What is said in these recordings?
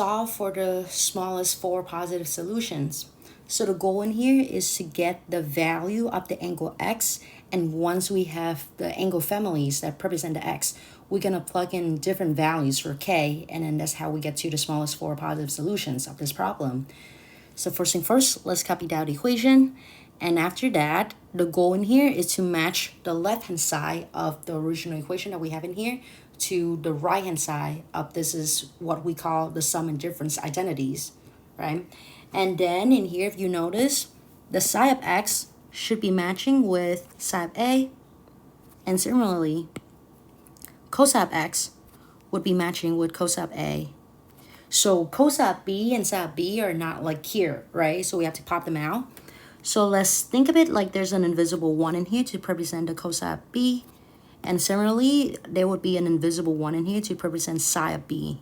solve for the smallest four positive solutions. So the goal in here is to get the value of the angle x, and once we have the angle families that represent the x, we're going to plug in different values for k, and then that's how we get to the smallest four positive solutions of this problem. So first thing first, let's copy down the equation, and after that, the goal in here is to match the left-hand side of the original equation that we have in here to the right-hand side of this is what we call the sum and difference identities, right? And then in here, if you notice, the psi of x should be matching with psi of a, and similarly, cosine of x would be matching with cosine of a. So cosine of b and psi of b are not like here, right? So we have to pop them out. So let's think of it like there's an invisible 1 in here to represent the cosine of b. And similarly, there would be an invisible 1 in here to represent psi of b,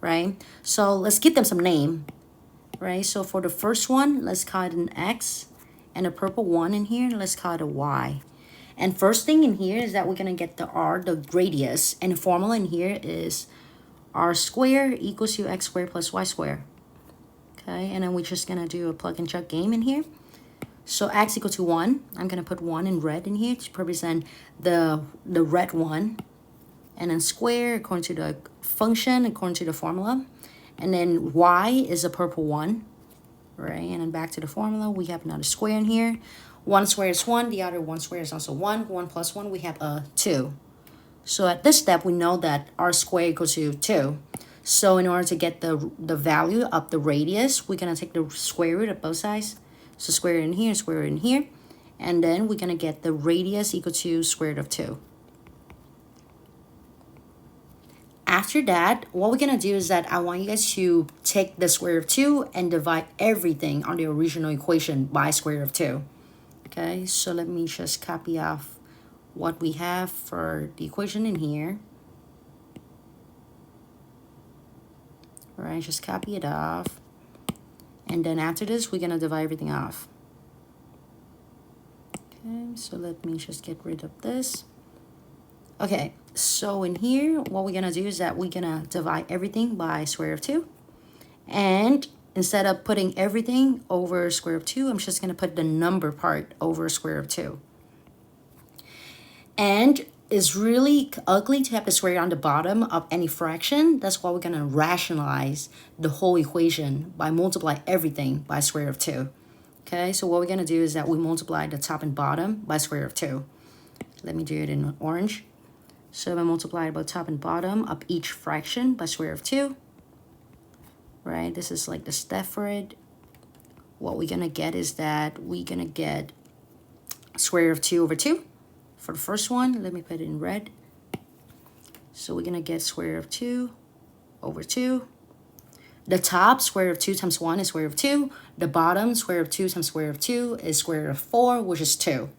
right? So let's give them some name, right? So for the first one, let's call it an x. And a purple 1 in here, let's call it a y. And first thing in here is that we're going to get the r, the radius. And the formula in here is r squared equals to x squared plus y squared. Okay, and then we're just going to do a plug and chug game in here. So x equal to 1, I'm going to put 1 in red in here to represent the red 1. And then square according to the function, according to the formula. And then y is a purple 1, right? And then back to the formula, we have another square in here. 1 square is 1, the other 1 square is also 1. 1 plus 1, we have a 2. So at this step, we know that r squared equals to 2. So in order to get the value of the radius, we're going to take the square root of both sides. So square root in here, square root in here. And then we're going to get the radius equal to square root of 2. After that, what we're going to do is that I want you guys to take the square root of 2 and divide everything on the original equation by square root of 2. Okay, so let me just copy off what we have for the equation in here. All right, just copy it off. And then after this, we're going to divide everything off. Okay, so let me just get rid of this. Okay, so in here, what we're going to do is that we're going to divide everything by square root of 2. And instead of putting everything over square root of 2, I'm just going to put the number part over square root of 2. And it's really ugly to have the square on the bottom of any fraction. That's why we're going to rationalize the whole equation by multiply everything by square root of 2. Okay, so what we're going to do is that we multiply the top and bottom by square root of 2. Let me do it in orange. So if I multiply both top and bottom of each fraction by square root of 2, right, this is like the step for it. What we're going to get is that we're going to get square root of 2 over 2. For the first one, let me put it in red. So we're going to get square root of 2 over 2. The top, square root of 2 times 1 is square root of 2. The bottom, square root of 2 times square root of 2 is square root of 4, which is 2.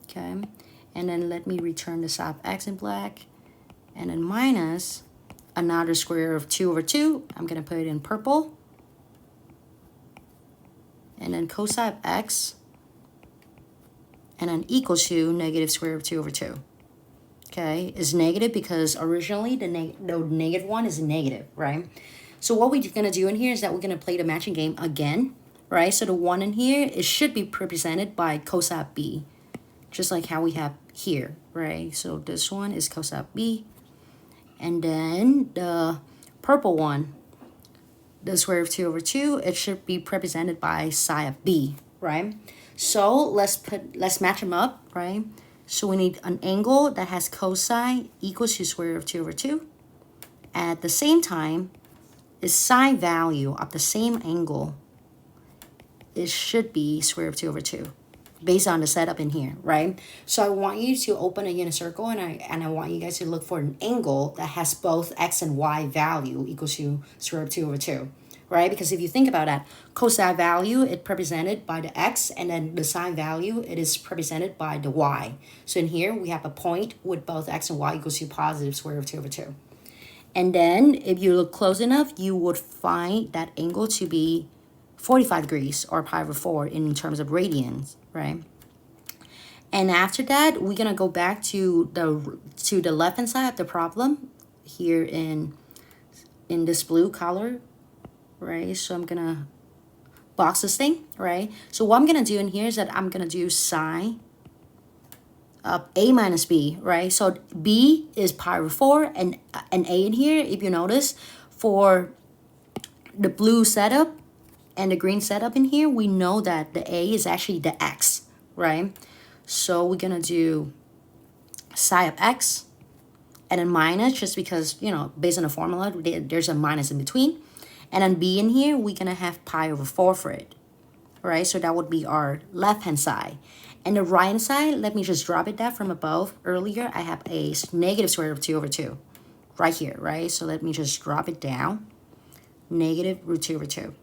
Okay, and then let me return the side of x in black. And then minus another square root of 2 over 2. I'm going to put it in purple. And then cosine of x. And then equals to negative square root of 2 over 2. Okay, is negative because originally the negative 1 is a negative, right? So what we're going to do in here is that we're going to play the matching game again, right? So the 1 in here, it should be represented by cosine of b, just like how we have here, right? So this one is cosine of b. And then the purple one, the square root of 2 over 2, it should be represented by psi of b, right? So let's match them up, right? So we need an angle that has cosine equals to square root of 2 over 2. At the same time, the psi value of the same angle, it should be square root of 2 over 2, based on the setup in here, right? So I want you to open a unit circle, and I want you guys to look for an angle that has both x and y value equals to square root of 2 over 2. Right? Because if you think about that, cosine value, it's represented by the x, and then the sine value, it is represented by the y. So in here, we have a point with both x and y equals to positive square root of 2 over 2. And then, if you look close enough, you would find that angle to be 45 degrees, or pi over 4 in terms of radians, right? And after that, we're going to go back to the left-hand side of the problem here in this blue color. right? So I'm gonna box this thing, right? So what I'm gonna do in here is that I'm gonna do sine of a minus b, right? So b is pi over 4, and a in here, if you notice, for the blue setup and the green setup in here, we know that the a is actually the x, right? So we're gonna do psi of x, and then minus, just because, you know, based on the formula, there's a minus in between. And then b in here, we're gonna have pi over 4 for it, right? So that would be our left-hand side. And the right-hand side, let me just drop it down from above. Earlier, I have a negative square root of 2 over 2 right here, right? So let me just drop it down, negative root 2 over 2,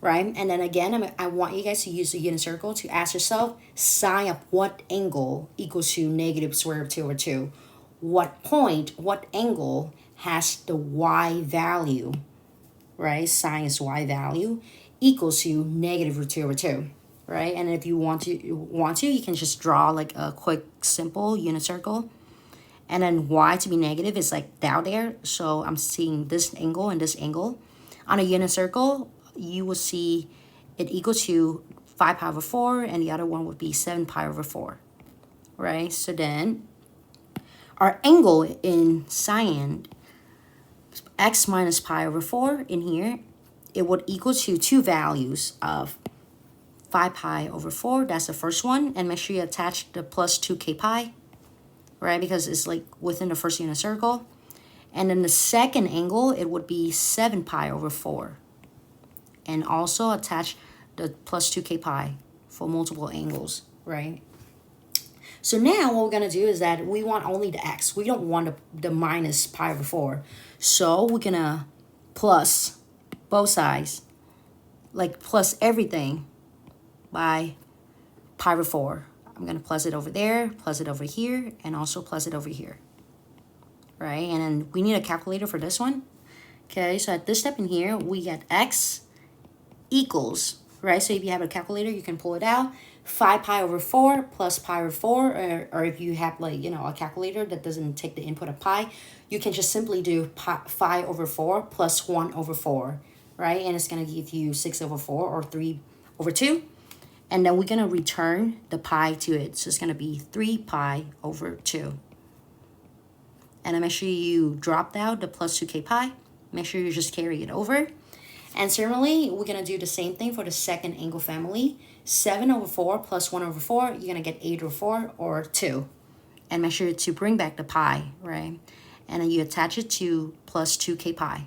right? And then again, I want you guys to use the unit circle to ask yourself, sine of what angle equals to negative square root of 2 over 2? What point, what angle has the y value, right? Sine is y value equals to negative root 2 over 2, right? And if you want to, you can just draw like a quick, simple unit circle. And then y to be negative is like down there. So I'm seeing this angle and this angle. On a unit circle, you will see it equal to 5 pi over 4, and the other one would be 7 pi over 4, right? So then our angle in sine, x minus pi over 4 in here, it would equal to two values of 5 pi over 4. That's the first one. And make sure you attach the plus 2k pi, right? Because it's like within the first unit circle. And then the second angle, it would be 7 pi over 4. And also attach the plus 2k pi for multiple angles, right? So now what we're going to do is that we want only the x. We don't want the minus pi over 4. So we're going to plus both sides, like plus everything by pi over 4. I'm going to plus it over there, plus it over here, and also plus it over here, right? And then we need a calculator for this one. Okay, so at this step in here, we get x equals, right? So if you have a calculator, you can pull it out. 5 pi over 4 plus pi over 4, or if you have, like, you know, a calculator that doesn't take the input of pi, you can just simply do pi over 4 plus 1 over 4, right? And it's going to give you 6 over 4 or 3 over 2. And then we're going to return the pi to it. So it's going to be 3 pi over 2. And then make sure you drop out the plus 2k pi. Make sure you just carry it over. And similarly, we're going to do the same thing for the second angle family. 7 over 4 plus 1 over 4, you're going to get 8 over 4 or 2. And make sure to bring back the pi, right? And then you attach it to plus 2k pi.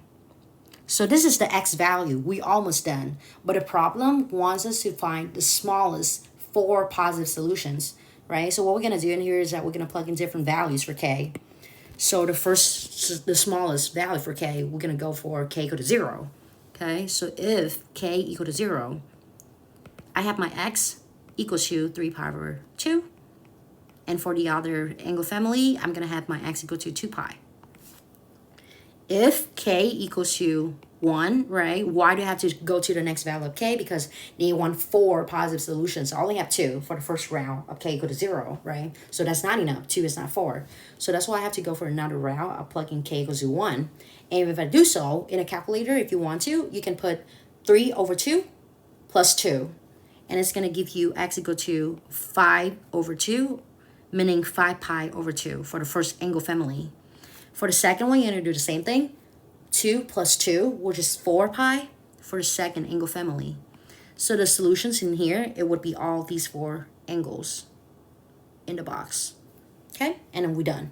So this is the x value. We almost done. But the problem wants us to find the smallest 4 positive solutions, right? So what we're going to do in here is that we're going to plug in different values for k. So the smallest value for k, we're going to go for k equal to 0. Okay, so if k equal to 0, I have my x equals to 3 pi over 2. And for the other angle family, I'm going to have my x equal to 2 pi. If k equals to 1, right, why do I have to go to the next value of k? Because they want 4 positive solutions. I only have 2 for the first round of k equal to 0, right? So that's not enough. 2 is not 4. So that's why I have to go for another round of plugging k equals to 1. And if I do so, in a calculator, if you want to, you can put 3 over 2 plus 2. And it's going to give you x equal to 5 over 2, meaning 5 pi over 2 for the first angle family. For the second one, you're going to do the same thing. 2 plus 2, which is 4 pi for the second angle family. So the solutions in here, it would be all these 4 angles in the box. Okay? And then we're done.